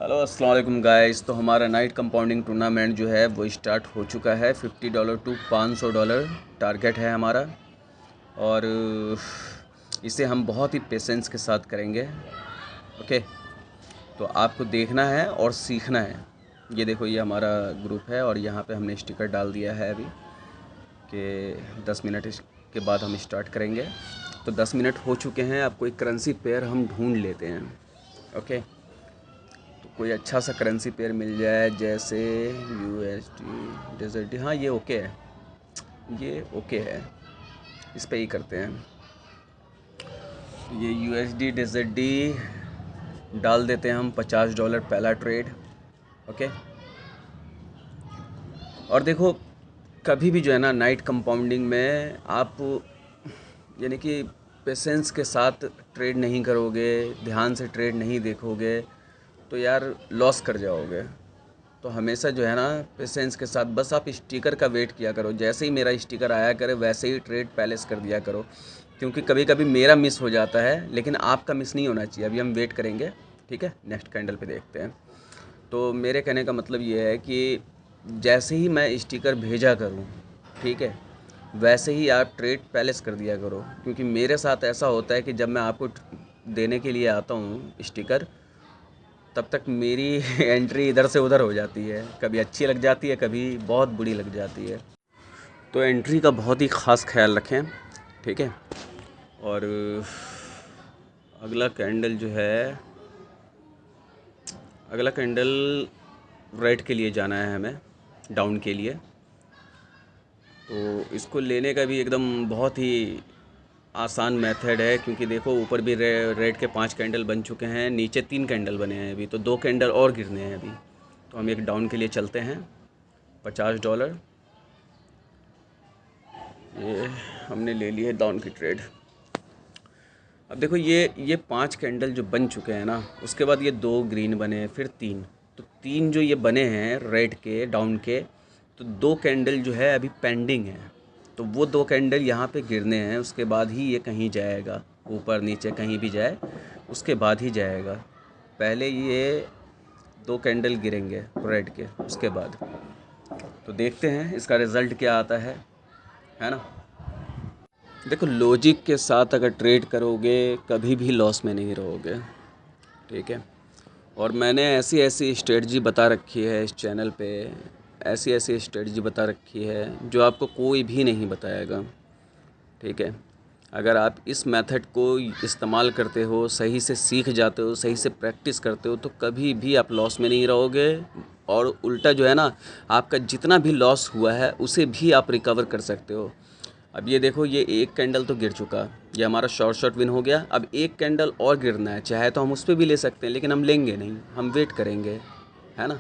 Hello अस्सलाम वालेकुम guys. तो हमारा नाइट कंपाउंडिंग टूर्नामेंट जो है वो स्टार्ट हो चुका है। $50 टू $500 टारगेट है हमारा, और इसे हम बहुत ही पेशेंस के साथ करेंगे। ओके, तो आपको देखना है और सीखना है। ये देखो, ये हमारा ग्रुप है और यहाँ पे हमने स्टिकर डाल दिया है अभी कि 10 मिनट के बाद हम स्टार्ट करेंगे। तो 10 मिनट हो चुके हैं। अब कोई करेंसी पेयर हम ढूंढ लेते हैं। ओके, कोई अच्छा सा करेंसी पेयर मिल जाए, जैसे USD डेजर्टी। हाँ, ये ओके है, ये ओके है, इस पे ही करते हैं। ये USD डेजर्टी डाल देते हैं हम, $50 पहला ट्रेड। ओके, और देखो, कभी भी जो है ना नाइट कंपाउंडिंग में आप यानी कि पेशेंस के साथ ट्रेड नहीं करोगे, ध्यान से ट्रेड नहीं देखोगे, तो यार लॉस कर जाओगे। तो हमेशा जो है ना पेशेंस के साथ बस आप स्टिकर का वेट किया करो। जैसे ही मेरा स्टिकर आया करे वैसे ही ट्रेड पैलेस कर दिया करो, क्योंकि कभी कभी मेरा मिस हो जाता है, लेकिन आपका मिस नहीं होना चाहिए। अभी हम वेट करेंगे, ठीक है, नेक्स्ट कैंडल पे देखते हैं। तो मेरे कहने का मतलब ये है कि जैसे ही मैं स्टिकर भेजा करूँ, ठीक है, वैसे ही आप ट्रेड पैलेस कर दिया करो। क्योंकि मेरे साथ ऐसा होता है कि जब मैं आपको देने के लिए आता हूँ स्टिकर, तब तक मेरी एंट्री इधर से उधर हो जाती है। कभी अच्छी लग जाती है, कभी बहुत बुरी लग जाती है। तो एंट्री का बहुत ही ख़ास ख्याल रखें, ठीक है। और अगला कैंडल जो है, अगला कैंडल रेड के लिए जाना है हमें, डाउन के लिए। तो इसको लेने का भी एकदम बहुत ही आसान मेथड है, क्योंकि देखो ऊपर भी रेड के 5 कैंडल बन चुके हैं, नीचे 3 कैंडल बने हैं अभी, तो 2 कैंडल और गिरने हैं अभी। तो हम एक डाउन के लिए चलते हैं, $50। ये हमने ले लिए डाउन की ट्रेड। अब देखो, ये 5 कैंडल जो बन चुके हैं ना, उसके बाद ये 2 ग्रीन बने हैं, फिर 3। तो 3 जो ये बने हैं रेड के डाउन के, तो 2 कैंडल जो है अभी पेंडिंग है। तो वो 2 कैंडल यहाँ पे गिरने हैं, उसके बाद ही ये कहीं जाएगा, ऊपर नीचे कहीं भी जाए उसके बाद ही जाएगा। पहले ये 2 कैंडल गिरेंगे रेड के, उसके बाद। तो देखते हैं इसका रिज़ल्ट क्या आता है ना। देखो, लॉजिक के साथ अगर ट्रेड करोगे कभी भी लॉस में नहीं रहोगे, ठीक है। और मैंने ऐसी ऐसी स्ट्रेटजी बता रखी है इस चैनल पे, ऐसी ऐसी स्ट्रेटजी बता रखी है जो आपको कोई भी नहीं बताएगा, ठीक है। अगर आप इस मेथड को इस्तेमाल करते हो, सही से सीख जाते हो, सही से प्रैक्टिस करते हो, तो कभी भी आप लॉस में नहीं रहोगे। और उल्टा जो है ना, आपका जितना भी लॉस हुआ है उसे भी आप रिकवर कर सकते हो। अब ये देखो, ये एक कैंडल तो गिर चुका, ये हमारा शॉर्ट विन हो गया। अब एक कैंडल और गिरना है, चाहे तो हम उस पर भी ले सकते हैं, लेकिन हम लेंगे नहीं, हम वेट करेंगे, है ना।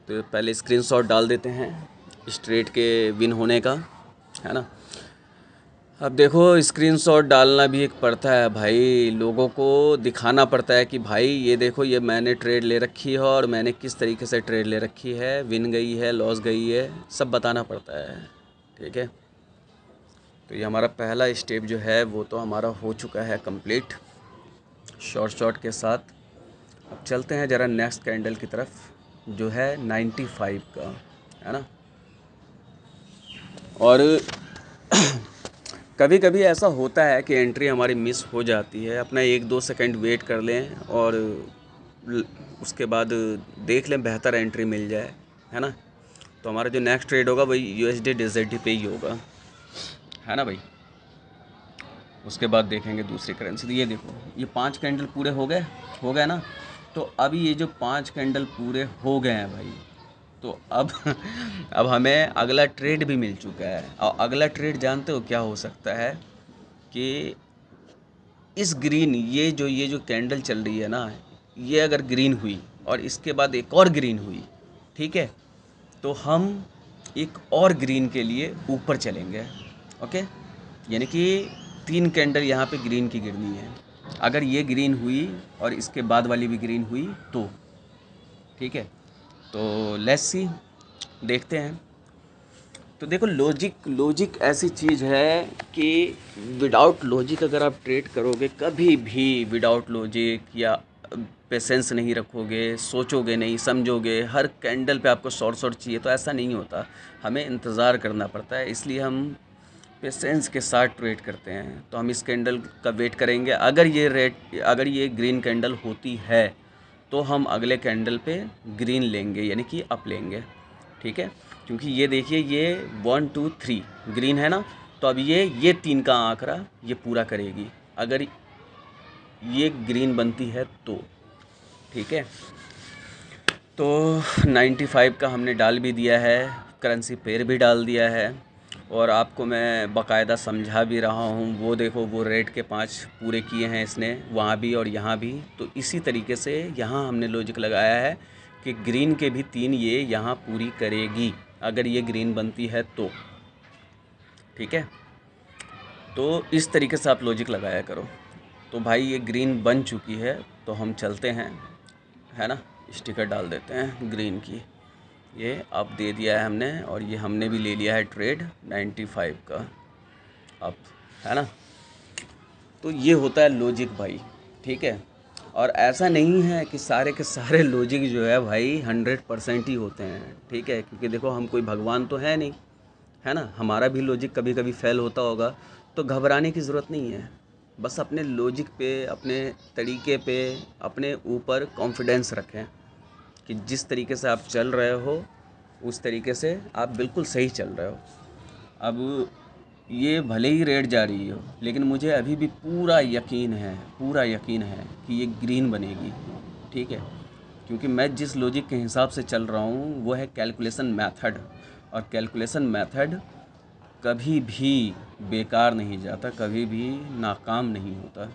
तो पहले स्क्रीनशॉट डाल देते हैं इस ट्रेड के विन होने का, है ना। अब देखो, स्क्रीनशॉट डालना भी एक पड़ता है भाई, लोगों को दिखाना पड़ता है कि भाई ये देखो, ये मैंने ट्रेड ले रखी है और मैंने किस तरीके से ट्रेड ले रखी है, विन गई है, लॉस गई है, सब बताना पड़ता है, ठीक है। तो ये हमारा पहला स्टेप जो है वो तो हमारा हो चुका है कंप्लीट शॉर्ट के साथ। अब चलते हैं ज़रा नेक्स्ट कैंडल की तरफ, जो है 95 का, है ना। और कभी कभी ऐसा होता है कि एंट्री हमारी मिस हो जाती है। अपना 1-2 सेकंड वेट कर लें और उसके बाद देख लें, बेहतर एंट्री मिल जाए, है ना। तो हमारा जो नेक्स्ट ट्रेड होगा वही USD डेजर्टी पे ही होगा, है ना भाई। उसके बाद देखेंगे दूसरी करेंसी। तो ये देखो, ये 5 कैंडल पूरे हो गए ना। तो अभी ये जो 5 कैंडल पूरे हो गए हैं भाई, तो अब अब हमें अगला ट्रेड भी मिल चुका है। और अगला ट्रेड जानते हो क्या हो सकता है कि इस ग्रीन, ये जो कैंडल चल रही है ना, ये अगर ग्रीन हुई और इसके बाद एक और ग्रीन हुई, ठीक है, तो हम एक और ग्रीन के लिए ऊपर चलेंगे। ओके, यानी कि 3 कैंडल यहाँ पे ग्रीन की गिरनी है। अगर ये ग्रीन हुई और इसके बाद वाली भी ग्रीन हुई तो ठीक है। तो लेट्स सी, देखते हैं। तो देखो, लॉजिक ऐसी चीज़ है कि विदाउट लॉजिक अगर आप ट्रेड करोगे, कभी भी विदाउट लॉजिक या पेशेंस नहीं रखोगे, सोचोगे नहीं, समझोगे, हर कैंडल पे आपको शॉर्ट चाहिए, तो ऐसा नहीं होता। हमें इंतज़ार करना पड़ता है, इसलिए हम पेशेंस के साथ ट्रेड करते हैं। तो हम इस कैंडल का वेट करेंगे। अगर ये ग्रीन कैंडल होती है तो हम अगले कैंडल पे ग्रीन लेंगे, यानी कि अप लेंगे, ठीक है। क्योंकि ये देखिए, ये 1 2 3 ग्रीन है ना, तो अब ये 3 का आंकड़ा ये पूरा करेगी अगर ये ग्रीन बनती है तो, ठीक है। तो 95 का हमने डाल भी दिया है, करेंसी पेयर भी डाल दिया है, और आपको मैं बाकायदा समझा भी रहा हूँ। वो देखो, वो रेड के 5 पूरे किए हैं इसने, वहाँ भी और यहाँ भी। तो इसी तरीके से यहाँ हमने लॉजिक लगाया है कि ग्रीन के भी 3 ये यहाँ पूरी करेगी अगर ये ग्रीन बनती है तो, ठीक है। तो इस तरीके से आप लॉजिक लगाया करो। तो भाई ये ग्रीन बन चुकी है, तो हम चलते हैं, है ना। स्टिकर डाल देते हैं ग्रीन की, ये अब दे दिया है हमने, और ये हमने भी ले लिया है ट्रेड 95 का अब, है ना। तो ये होता है लॉजिक भाई, ठीक है। और ऐसा नहीं है कि सारे के सारे लॉजिक जो है भाई 100% ही होते हैं, ठीक है। क्योंकि देखो, हम कोई भगवान तो है नहीं, है ना। हमारा भी लॉजिक कभी कभी फेल होता होगा, तो घबराने की ज़रूरत नहीं है। बस अपने लॉजिक पे, अपने तरीके पे, अपने ऊपर कॉन्फिडेंस रखें कि जिस तरीके से आप चल रहे हो उस तरीके से आप बिल्कुल सही चल रहे हो। अब ये भले ही रेड जा रही हो, लेकिन मुझे अभी भी पूरा यकीन है कि ये ग्रीन बनेगी, ठीक है। क्योंकि मैं जिस लॉजिक के हिसाब से चल रहा हूँ वो है कैलकुलेशन मेथड, और कैलकुलेशन मेथड कभी भी बेकार नहीं जाता, कभी भी नाकाम नहीं होता।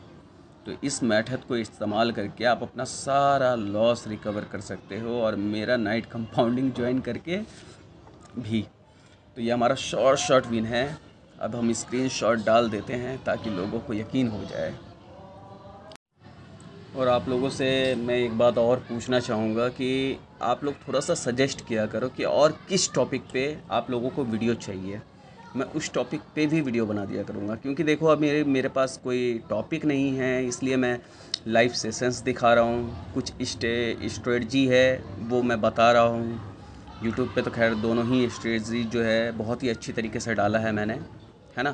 तो इस मेथड को इस्तेमाल करके आप अपना सारा लॉस रिकवर कर सकते हो, और मेरा नाइट कंपाउंडिंग ज्वाइन करके भी। तो ये हमारा शॉर्ट विन है। अब हम स्क्रीनशॉट डाल देते हैं ताकि लोगों को यकीन हो जाए। और आप लोगों से मैं एक बात और पूछना चाहूँगा कि आप लोग थोड़ा सा सजेस्ट किया करो कि और किस टॉपिक पे आप लोगों को वीडियो चाहिए, मैं उस टॉपिक पे भी वीडियो बना दिया करूँगा। क्योंकि देखो, अब मेरे पास कोई टॉपिक नहीं है, इसलिए मैं लाइव सेशंस दिखा रहा हूँ, कुछ स्ट्रेटजी है वो मैं बता रहा हूँ। यूट्यूब पे तो खैर दोनों ही स्ट्रेटजी जो है बहुत ही अच्छी तरीके से डाला है मैंने, है ना।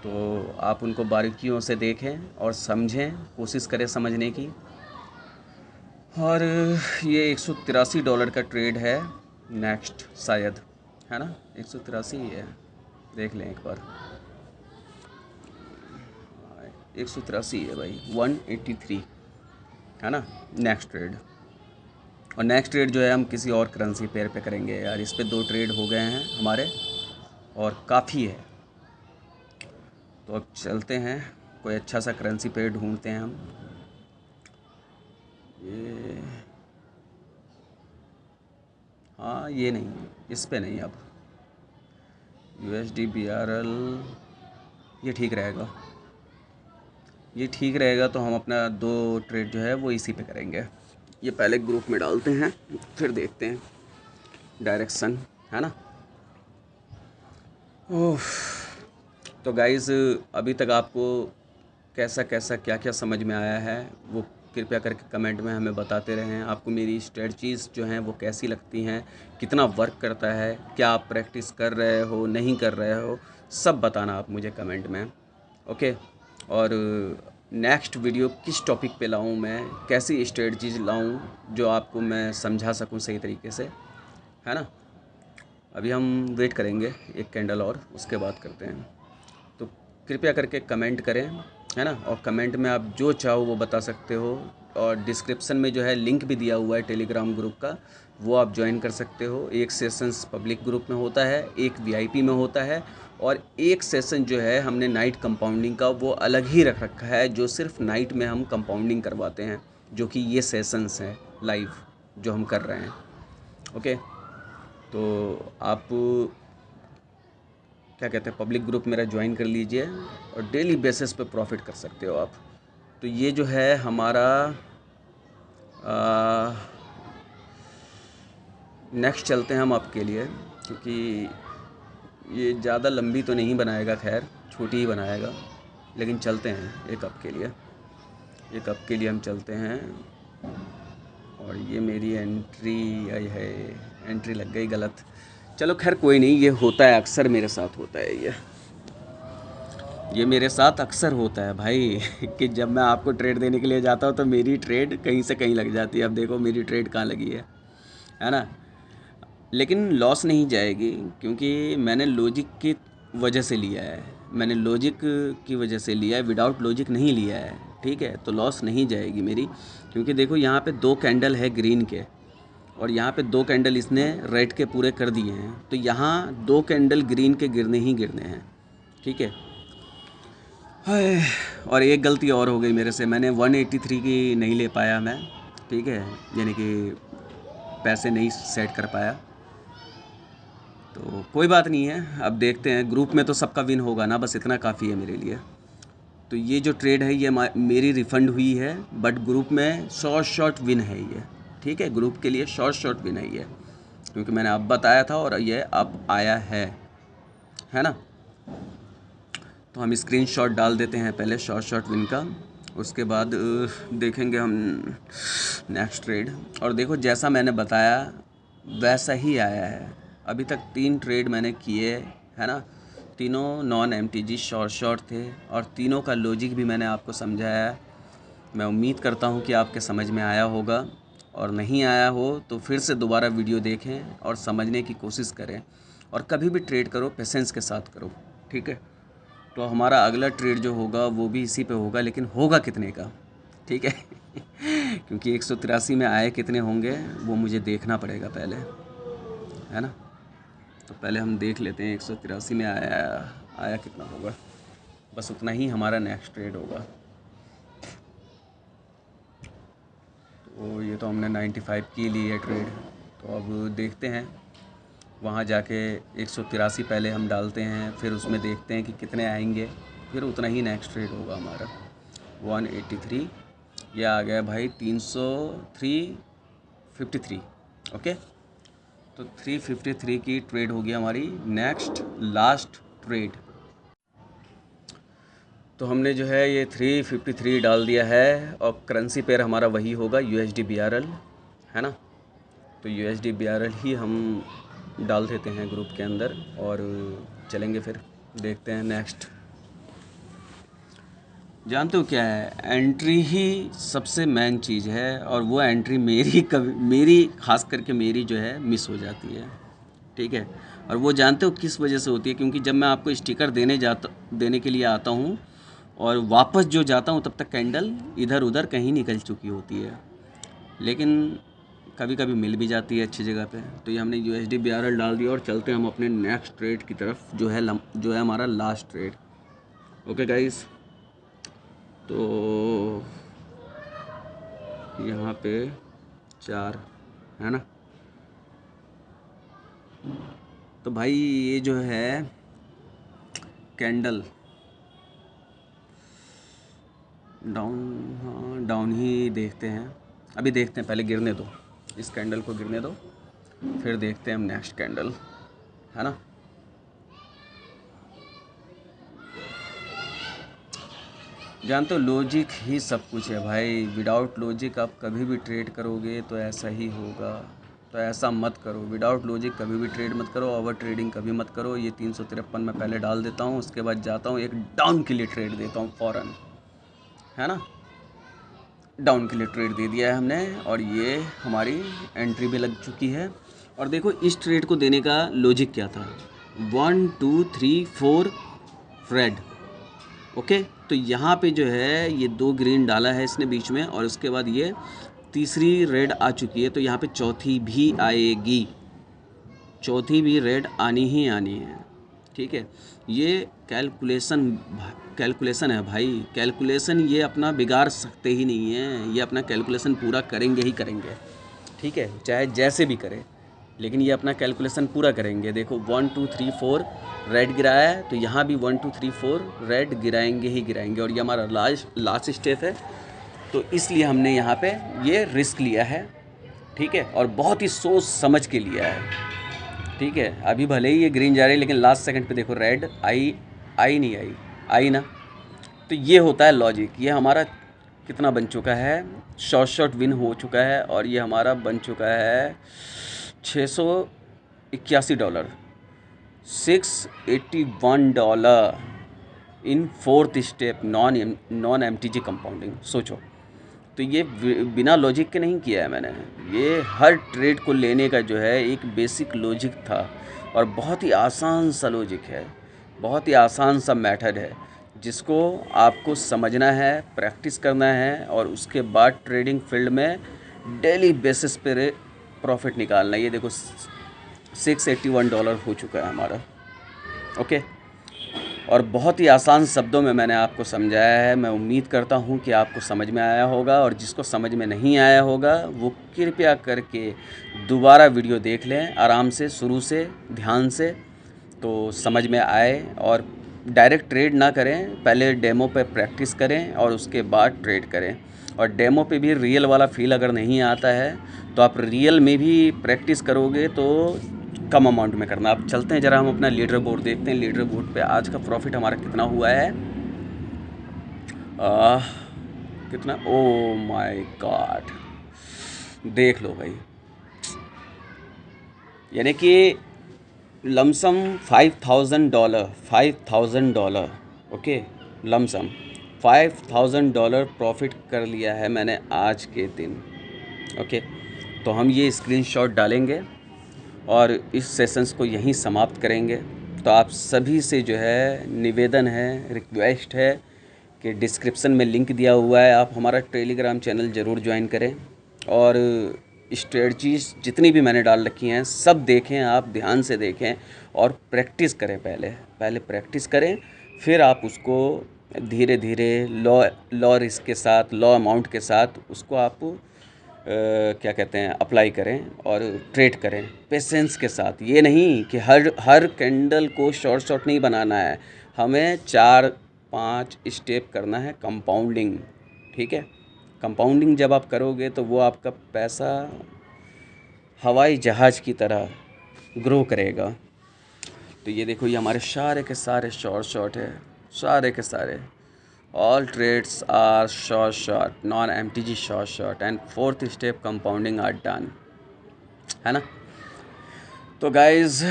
तो आप उनको बारीकियों से देखें और समझें, कोशिश करें समझने की। और ये $183 का ट्रेड है नेक्स्ट, शायद, है ना। 183 ही है, देख लें एक बार। 183 है भाई, 183, है ना नेक्स्ट ट्रेड। और नेक्स्ट ट्रेड जो है हम किसी और करेंसी पेयर पे करेंगे यार। इस पे 2 ट्रेड हो गए हैं हमारे और काफ़ी है। तो अब चलते हैं, कोई अच्छा सा करेंसी पेयर ढूंढते हैं हम। ये, हाँ ये नहीं, इस पे नहीं। अब USD BRL ये ठीक रहेगा, ये ठीक रहेगा। तो हम अपना 2 ट्रेड जो है वो इसी पे करेंगे। ये पहले ग्रुप में डालते हैं, फिर देखते हैं डायरेक्शन, है ना। ओह, तो गाइज़, अभी तक आपको कैसा कैसा क्या क्या समझ में आया है वो कृपया करके कमेंट में हमें बताते रहें। आपको मेरी स्ट्रेटजीज़ जो हैं वो कैसी लगती हैं, कितना वर्क करता है, क्या आप प्रैक्टिस कर रहे हो, नहीं कर रहे हो, सब बताना आप मुझे कमेंट में, ओके। और नेक्स्ट वीडियो किस टॉपिक पे लाऊं, मैं कैसी स्ट्रेटजीज लाऊं जो आपको मैं समझा सकूं सही तरीके से, है ना। अभी हम वेट करेंगे एक कैंडल और, उसके बाद करते हैं। तो कृपया करके कमेंट करें, है ना। और कमेंट में आप जो चाहो वो बता सकते हो। और डिस्क्रिप्शन में जो है लिंक भी दिया हुआ है टेलीग्राम ग्रुप का, वो आप ज्वाइन कर सकते हो। एक सेशंस पब्लिक ग्रुप में होता है, एक VIP में होता है, और एक सेशन जो है हमने नाइट कंपाउंडिंग का वो अलग ही रख रखा है, जो सिर्फ नाइट में हम कंपाउंडिंग करवाते हैं, जो कि ये सेशंस हैं लाइव जो हम कर रहे हैं, ओके। तो आप क्या कहते हैं, पब्लिक ग्रुप मेरा ज्वाइन कर लीजिए और डेली बेसिस पे प्रॉफिट कर सकते हो आप। तो ये जो है हमारा नेक्स्ट चलते हैं हम आपके लिए, क्योंकि ये ज़्यादा लंबी तो नहीं बनाएगा, खैर छोटी ही बनाएगा, लेकिन चलते हैं एक कप के लिए। एक कप के लिए हम चलते हैं और ये मेरी एंट्री आई है, एंट्री लग गई गलत। चलो खैर कोई नहीं, ये होता है, अक्सर मेरे साथ होता है ये मेरे साथ अक्सर होता है भाई कि जब मैं आपको ट्रेड देने के लिए जाता हूँ तो मेरी ट्रेड कहीं से कहीं लग जाती है। अब देखो मेरी ट्रेड कहाँ लगी है ना। लेकिन लॉस नहीं जाएगी क्योंकि मैंने लॉजिक की वजह से लिया है, मैंने लॉजिक की वजह से लिया है, विदाउट लॉजिक नहीं लिया है, ठीक है। तो लॉस नहीं जाएगी मेरी, क्योंकि देखो यहाँ पे 2 कैंडल है ग्रीन के और यहाँ पे 2 कैंडल इसने रेड के पूरे कर दिए हैं, तो यहाँ 2 कैंडल ग्रीन के गिरने ही गिरने हैं, ठीक है। हाय, और एक गलती और हो गई मेरे से, मैंने 183 की नहीं ले पाया मैं, ठीक है, यानी कि पैसे नहीं सेट कर पाया। तो कोई बात नहीं है, अब देखते हैं। ग्रुप में तो सबका विन होगा ना, बस इतना काफ़ी है मेरे लिए। तो ये जो ट्रेड है ये मेरी रिफ़ंड हुई है, बट ग्रुप में शॉर्ट विन है ये, ठीक है। ग्रुप के लिए शॉर्ट विन है ये, क्योंकि मैंने अब बताया था और ये अब आया है ना। तो हम स्क्रीनशॉट डाल देते हैं पहले शॉर्ट विन का, उसके बाद देखेंगे हम नेक्स्ट ट्रेड। और देखो जैसा मैंने बताया वैसा ही आया है। अभी तक 3 ट्रेड मैंने किए, है ना, तीनों नॉन MTG शॉर्ट थे और तीनों का लॉजिक भी मैंने आपको समझाया है। मैं उम्मीद करता हूँ कि आपके समझ में आया होगा, और नहीं आया हो तो फिर से दोबारा वीडियो देखें और समझने की कोशिश करें। और कभी भी ट्रेड करो पेशेंस के साथ करो, ठीक है। तो हमारा अगला ट्रेड जो होगा वो भी इसी पे होगा, लेकिन होगा कितने का, ठीक है क्योंकि 183 में आए कितने होंगे वो मुझे देखना पड़ेगा पहले, है ना। तो पहले हम देख लेते हैं 183 में आया कितना होगा, बस उतना ही हमारा नेक्स्ट ट्रेड होगा। तो ये तो हमने 95 की ली है ट्रेड, तो अब देखते हैं वहाँ जाके 183 पहले हम डालते हैं, फिर उसमें देखते हैं कि कितने आएंगे, फिर उतना ही नेक्स्ट ट्रेड होगा हमारा। 183 ये आ गया भाई 353, ओके। तो 353 की ट्रेड होगी हमारी नेक्स्ट लास्ट ट्रेड। तो हमने जो है ये 353 डाल दिया है और करेंसी पेयर हमारा वही होगा USD BRL, है ना। तो USD BRL ही हम डाल देते हैं ग्रुप के अंदर और चलेंगे, फिर देखते हैं नेक्स्ट। जानते हो क्या है, एंट्री ही सबसे मेन चीज़ है, और वो एंट्री मेरी खास करके मेरी जो है मिस हो जाती है, ठीक है। और वो जानते हो किस वजह से होती है, क्योंकि जब मैं आपको स्टिकर देने के लिए आता हूँ और वापस जो जाता हूँ तब तक कैंडल इधर उधर कहीं निकल चुकी होती है, लेकिन कभी कभी मिल भी जाती है अच्छी जगह पे। तो ये हमने USD BRL डाल दिया और चलते हैं हम अपने नेक्स्ट ट्रेड की तरफ, जो है हमारा लास्ट ट्रेड, ओके गाइस। तो यहाँ पे 4 है ना। तो भाई ये जो है कैंडल डाउन, हाँ डाउन ही देखते हैं, अभी देखते हैं, पहले गिरने दो, इस कैंडल को गिरने दो, फिर देखते हैं हम नेक्स्ट कैंडल, है ना। जानते हो लॉजिक ही सब कुछ है भाई, विदाउट लॉजिक आप कभी भी ट्रेड करोगे तो ऐसा ही होगा। तो ऐसा मत करो, विदाउट लॉजिक कभी भी ट्रेड मत करो, ओवर ट्रेडिंग कभी मत करो। ये 353 में पहले डाल देता हूँ, उसके बाद जाता हूँ एक डाउन के लिए ट्रेड देता हूँ फ़ौरन, है ना। डाउन के लिए ट्रेड दे दिया है हमने और ये हमारी एंट्री भी लग चुकी है। और देखो इस ट्रेड को देने का लॉजिक क्या था, 1 2 3 4 रेड, ओके। तो यहाँ पे जो है ये 2 ग्रीन डाला है इसने बीच में, और उसके बाद ये तीसरी रेड आ चुकी है, तो यहाँ पे चौथी भी आएगी, चौथी भी रेड आनी ही आनी है, ठीक है। ये कैलकुलेशन है भाई, कैलकुलेशन ये अपना बिगाड़ सकते ही नहीं है, ये अपना कैलकुलेशन पूरा करेंगे ही करेंगे, ठीक है, चाहे जैसे भी करे, लेकिन ये अपना कैलकुलेशन पूरा करेंगे। देखो 1 2 3 4 रेड गिराया है, तो यहाँ भी 1 2 3 4 रेड गिराएंगे ही गिराएंगे, और ये हमारा लास्ट स्टेप है, तो इसलिए हमने यहाँ पे ये रिस्क लिया है, ठीक है, और बहुत ही सोच समझ के लिया है, ठीक है। अभी भले ही ये ग्रीन जा रही है, लेकिन लास्ट सेकंड पे देखो रेड आई नहीं आई ना। तो ये होता है लॉजिक, ये हमारा कितना बन चुका है, शॉर्ट विन हो चुका है और ये हमारा बन चुका है $681, $681 in fourth step non MTG compounding. सोचो, तो ये बिना लॉजिक के नहीं किया है मैंने, ये हर ट्रेड को लेने का जो है एक बेसिक लॉजिक था और बहुत ही आसान सा लॉजिक है, बहुत ही आसान सा मैथड है जिसको आपको समझना है, प्रैक्टिस करना है और उसके बाद ट्रेडिंग फील्ड में डेली बेसिस पे प्रॉफिट निकालना। ये देखो $681 हो चुका है हमारा। ओके, और बहुत ही आसान शब्दों में मैंने आपको समझाया है। मैं उम्मीद करता हूँ कि आपको समझ में आया होगा और जिसको समझ में नहीं आया होगा वो कृपया करके दोबारा वीडियो देख लें आराम से, शुरू से, ध्यान से, तो समझ में आए। और डायरेक्ट ट्रेड ना करें, पहले डेमो पे प्रैक्टिस करें और उसके बाद ट्रेड करें। और डेमो पे भी रियल वाला फील अगर नहीं आता है तो आप रियल में भी प्रैक्टिस करोगे तो कम अमाउंट में करना। अब चलते हैं ज़रा हम अपना लीडर बोर्ड देखते हैं। लीडर बोर्ड पे आज का प्रॉफिट हमारा कितना हुआ है, कितना, ओ माय गॉड, देख लो भाई, यानी कि लमसम $5,000, ओके, लमसम $5,000 प्रॉफिट कर लिया है मैंने आज के दिन। ओके, तो हम ये स्क्रीनशॉट डालेंगे और इस सेशंस को यहीं समाप्त करेंगे। तो आप सभी से जो है निवेदन है, रिक्वेस्ट है कि डिस्क्रिप्शन में लिंक दिया हुआ है, आप हमारा टेलीग्राम चैनल ज़रूर ज्वाइन करें और स्ट्रेटजीज जितनी भी मैंने डाल रखी हैं सब देखें, आप ध्यान से देखें और प्रैक्टिस करें। पहले प्रैक्टिस करें, फिर आप उसको धीरे धीरे लॉ रिस्क के साथ, लॉ अमाउंट के साथ उसको आप क्या कहते हैं, अप्लाई करें और ट्रेड करें पेशेंस के साथ। ये नहीं कि हर कैंडल को शॉर्ट नहीं बनाना है, हमें 4-5 स्टेप करना है कंपाउंडिंग। ठीक है, कंपाउंडिंग जब आप करोगे तो वो आपका पैसा हवाई जहाज़ की तरह ग्रो करेगा। तो ये देखो, ये हमारे सारे के सारे शॉर्ट है, सारे के सारे। All trades are short, non-MTG short, and fourth step compounding are done, है ना। तो गाइज़,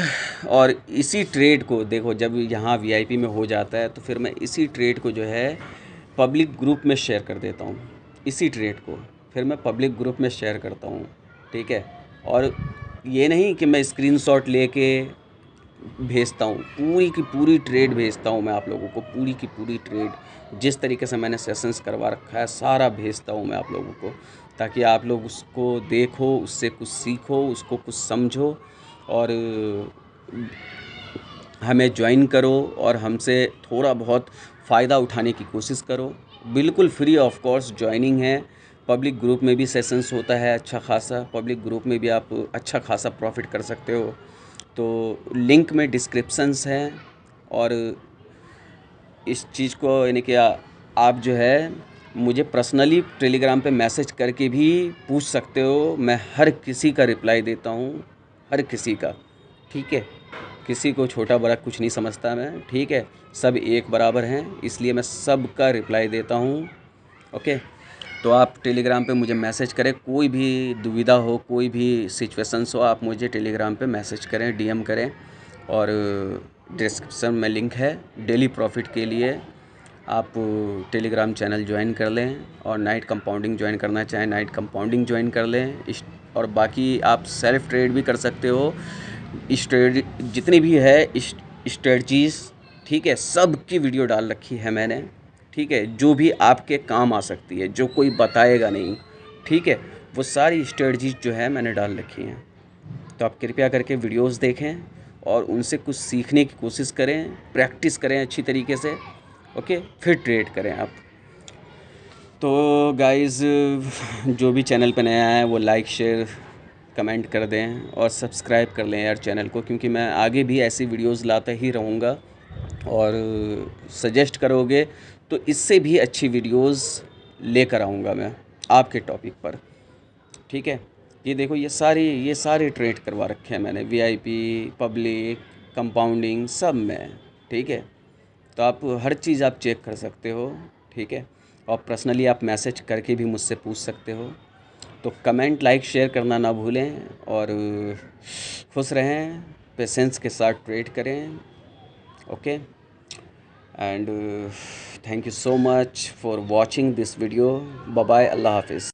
और इसी ट्रेड को देखो, जब यहाँ VIP में हो जाता है तो फिर मैं इसी ट्रेड को जो है पब्लिक ग्रुप में शेयर कर देता हूँ। इसी ट्रेड को फिर मैं पब्लिक ग्रुप में शेयर करता हूँ, ठीक है। और ये नहीं कि मैं स्क्रीनशॉट लेके भेजता हूँ, पूरी की पूरी ट्रेड भेजता हूँ मैं आप लोगों को, पूरी की पूरी ट्रेड जिस तरीके से मैंने सेशंस करवा रखा है सारा भेजता हूँ मैं आप लोगों को, ताकि आप लोग उसको देखो, उससे कुछ सीखो, उसको कुछ समझो और हमें ज्वाइन करो और हमसे थोड़ा बहुत फ़ायदा उठाने की कोशिश करो। बिल्कुल फ्री ऑफ कोर्स ज्वाइनिंग है। पब्लिक ग्रुप में भी सेशंस होता है अच्छा खासा, पब्लिक ग्रुप में भी आप अच्छा खासा प्रॉफिट कर सकते हो। तो लिंक में डिस्क्रिप्शंस हैं और इस चीज़ को यानी कि आप जो है मुझे पर्सनली टेलीग्राम पे मैसेज करके भी पूछ सकते हो। मैं हर किसी का रिप्लाई देता हूँ, हर किसी का, ठीक है। किसी को छोटा बड़ा कुछ नहीं समझता मैं, ठीक है। सब एक बराबर हैं, इसलिए मैं सबका रिप्लाई देता हूँ। ओके, तो आप टेलीग्राम पे मुझे मैसेज करें, कोई भी दुविधा हो, कोई भी सिचुएशंस हो, आप मुझे टेलीग्राम पे मैसेज करें, DM करें। और डिस्क्रिप्शन में लिंक है डेली प्रॉफिट के लिए, आप टेलीग्राम चैनल ज्वाइन कर लें और नाइट कंपाउंडिंग ज्वाइन करना चाहें नाइट कंपाउंडिंग ज्वाइन कर लें। और बाकी आप सेल्फ ट्रेड भी कर सकते हो। ट्रेड जितनी भी है स्ट्रेटजीज़, ठीक है, सब की वीडियो डाल रखी है मैंने, ठीक है, जो भी आपके काम आ सकती है, जो कोई बताएगा नहीं, ठीक है, वो सारी स्ट्रेटजीज जो है मैंने डाल रखी हैं। तो आप कृपया करके वीडियोस देखें और उनसे कुछ सीखने की कोशिश करें, प्रैक्टिस करें अच्छी तरीके से, ओके, फिर ट्रेड करें आप। तो गाइज़, जो भी चैनल पे नया है वो लाइक, शेयर, कमेंट कर दें और सब्सक्राइब कर लें यार चैनल को, क्योंकि मैं आगे भी ऐसी वीडियोस लाता ही रहूँगा और सजेस्ट करोगे तो इससे भी अच्छी वीडियोस लेकर आऊँगा मैं आपके टॉपिक पर, ठीक है। ये देखो, ये सारे ट्रेड करवा रखे हैं मैंने, VIP, पब्लिक, कंपाउंडिंग, सब में, ठीक है। तो आप हर चीज़ आप चेक कर सकते हो, ठीक है। और पर्सनली आप मैसेज करके भी मुझसे पूछ सकते हो। तो कमेंट, लाइक, शेयर करना ना भूलें और खुश रहें, पेशेंस के साथ ट्रेड करें। Okay, and thank you so much for watching this video. Bye bye, अल्लाह हाफिज़।